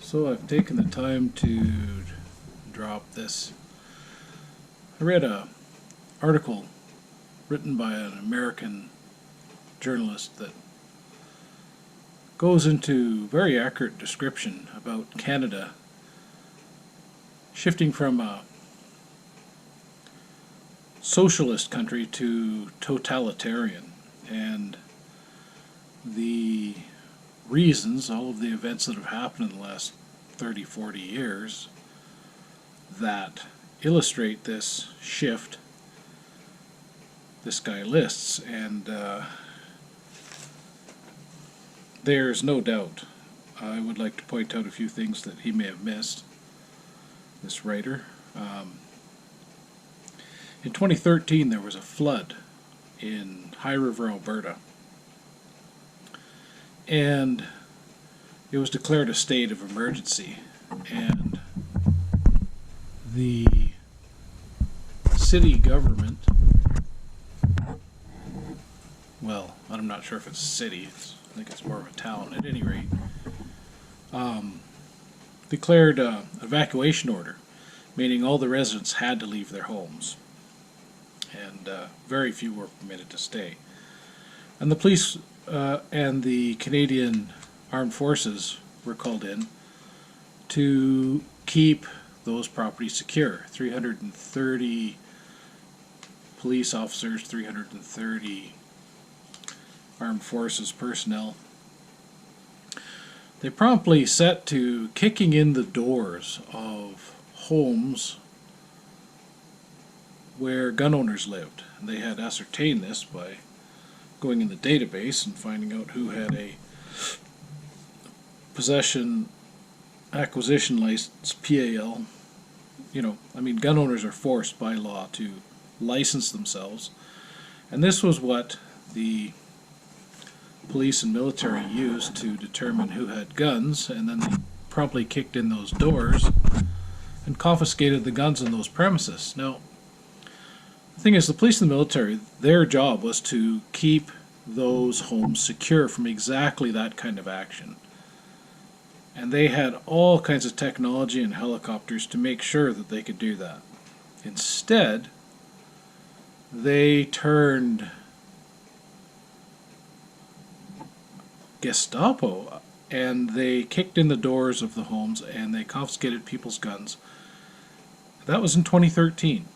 So I've taken the time to drop this. I read an article written by an American journalist that goes into very accurate description about Canada shifting from a socialist country to totalitarian, and the reasons, all of the events that have happened in the last 30, 40 years that illustrate this shift, this guy lists. And there's no doubt, I would like to point out a few things that he may have missed, this writer. In 2013 there was a flood in High River, Alberta, and it was declared a state of emergency, and the city government, well, I'm not sure if it's a city, I think it's more of a town at any rate, declared an evacuation order, meaning all the residents had to leave their homes, and very few were permitted to stay. And the police and the Canadian Armed Forces were called in to keep those properties secure. 330 police officers, 330 Armed Forces personnel. They promptly set to kicking in the doors of homes where gun owners lived. And they had ascertained this by going in the database and finding out who had a possession acquisition license, PAL. Gun owners are forced by law to license themselves. And this was what the police and military used to determine who had guns, and then they promptly kicked in those doors and confiscated the guns in those premises. Now, the thing is, the police and the military, their job was to keep those homes secure from exactly that kind of action. And they had all kinds of technology and helicopters to make sure that they could do that. Instead, they turned Gestapo, and they kicked in the doors of the homes and they confiscated people's guns. That was in 2013.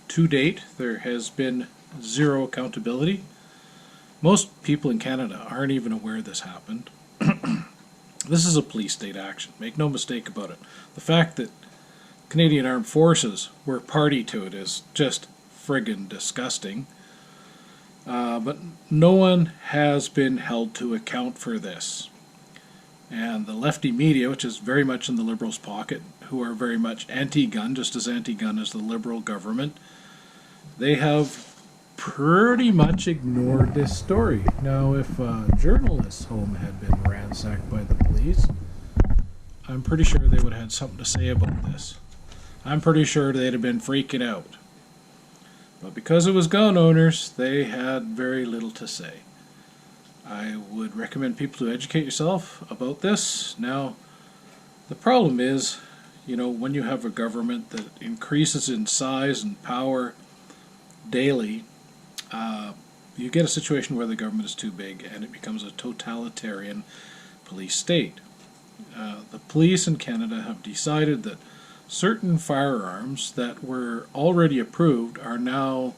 To date, there has been zero accountability. Most people in Canada aren't even aware this happened. This is a police state action, make no mistake about it. The fact that Canadian Armed Forces were party to it is just friggin' disgusting. But no one has been held to account for this. And the lefty media, which is very much in the Liberals' pocket, who are very much anti-gun, just as anti-gun as the Liberal government, they have pretty much ignored this story. Now, if a journalist's home had been ransacked by the police, I'm pretty sure they would have had something to say about this. I'm pretty sure they'd have been freaking out. But because it was gun owners, they had very little to say. I would recommend people to educate yourself about this. Now, the problem is, when you have a government that increases in size and power daily, you get a situation where the government is too big and it becomes a totalitarian police state. The police in Canada have decided that certain firearms that were already approved are now,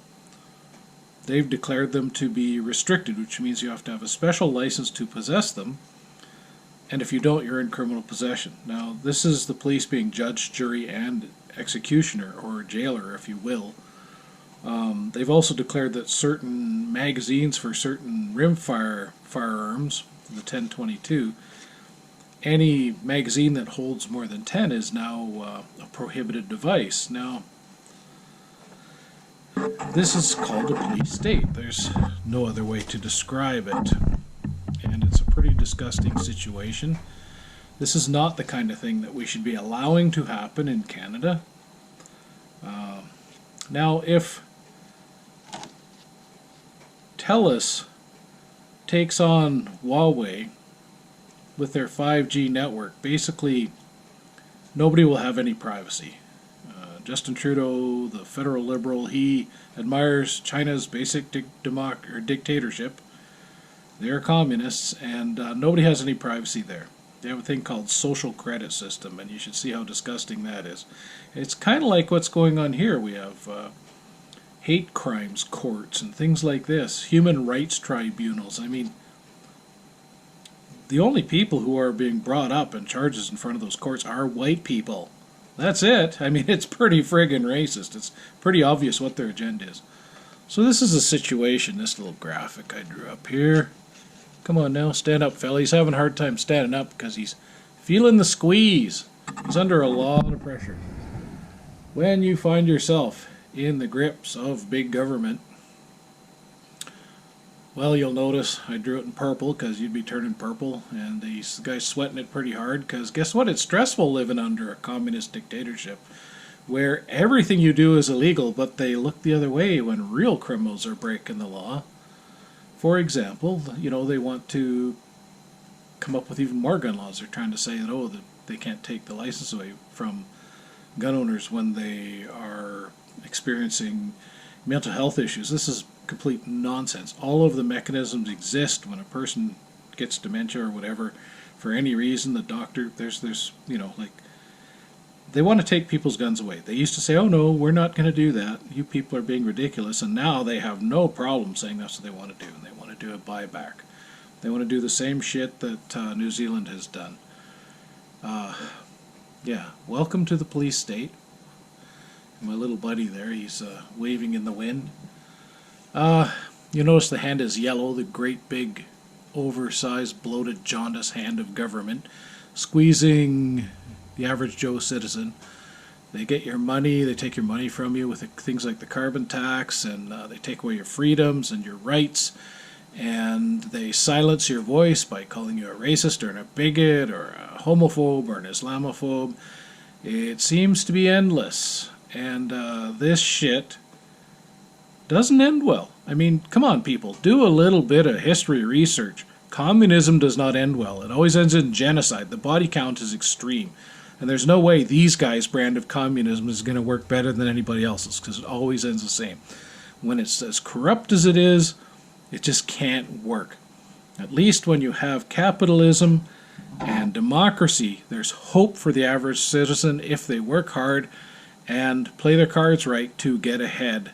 they've declared them to be restricted, which means you have to have a special license to possess them, and if you don't, you're in criminal possession. Now, this is the police being judge, jury, and executioner, or jailer, if you will. They've also declared that certain magazines for certain rimfire firearms, the 1022, any magazine that holds more than 10 is now a prohibited device. Now, this is called a police state. There's no other way to describe it. And it's a pretty disgusting situation. This is not the kind of thing that we should be allowing to happen in Canada. Now, if TELUS takes on Huawei, with their 5G network. Basically, nobody will have any privacy. Justin Trudeau, the federal liberal, he admires China's basic dictatorship. They're communists, and nobody has any privacy there. They have a thing called social credit system, and you should see how disgusting that is. It's kind of like what's going on here. We have hate crimes courts and things like this, human rights tribunals. I mean, the only people who are being brought up in charges in front of those courts are white people. That's it. I mean, it's pretty friggin' racist. It's pretty obvious what their agenda is. So this is a situation, this little graphic I drew up here. Come on now, stand up, fella. He's having a hard time standing up because he's feeling the squeeze. He's under a lot of pressure. When you find yourself in the grips of big government, well, you'll notice I drew it in purple because you'd be turning purple, and the guy's sweating it pretty hard because guess what? It's stressful living under a communist dictatorship where everything you do is illegal, but they look the other way when real criminals are breaking the law. For example, you know, they want to come up with even more gun laws. They're trying to say that, oh, that they can't take the license away from gun owners when they are experiencing mental health issues. This is complete nonsense. All of the mechanisms exist when a person gets dementia or whatever for any reason. The doctor, there's you know, like, they want to take people's guns away. They used to say, oh no, we're not going to do that. You people are being ridiculous. And now they have no problem saying that's what they want to do. And they want to do a buyback. They want to do the same shit that New Zealand has done. Yeah, welcome to the police state. My little buddy there, he's waving in the wind. You notice the hand is yellow, the great big oversized bloated jaundice hand of government squeezing the average Joe citizen. They get your money, they take your money from you with things like the carbon tax, and they take away your freedoms and your rights, and they silence your voice by calling you a racist or a bigot or a homophobe or an Islamophobe. It seems to be endless, and this shit doesn't end well. I mean, come on, people, do a little bit of history research. Communism does not end well. It always ends in genocide. The body count is extreme. And there's no way these guys' brand of communism is going to work better than anybody else's, because it always ends the same. When it's as corrupt as it is, it just can't work. At least when you have capitalism and democracy, there's hope for the average citizen if they work hard and play their cards right to get ahead.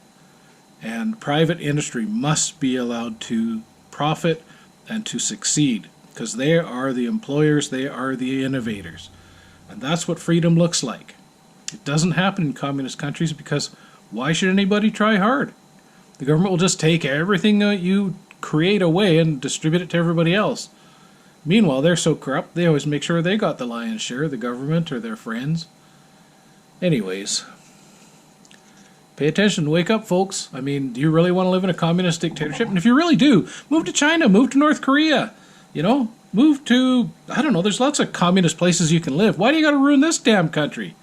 And private industry must be allowed to profit and to succeed, because they are the employers, they are the innovators. And that's what freedom looks like. It doesn't happen in communist countries because why should anybody try hard? The government will just take everything that you create away and distribute it to everybody else. Meanwhile, they're so corrupt, they always make sure they got the lion's share, the government or their friends. Anyways, pay attention, wake up, folks. I mean, do you really want to live in a communist dictatorship? And if you really do, move to China, move to North Korea, you know? Move to, I don't know, there's lots of communist places you can live. Why do you got to ruin this damn country?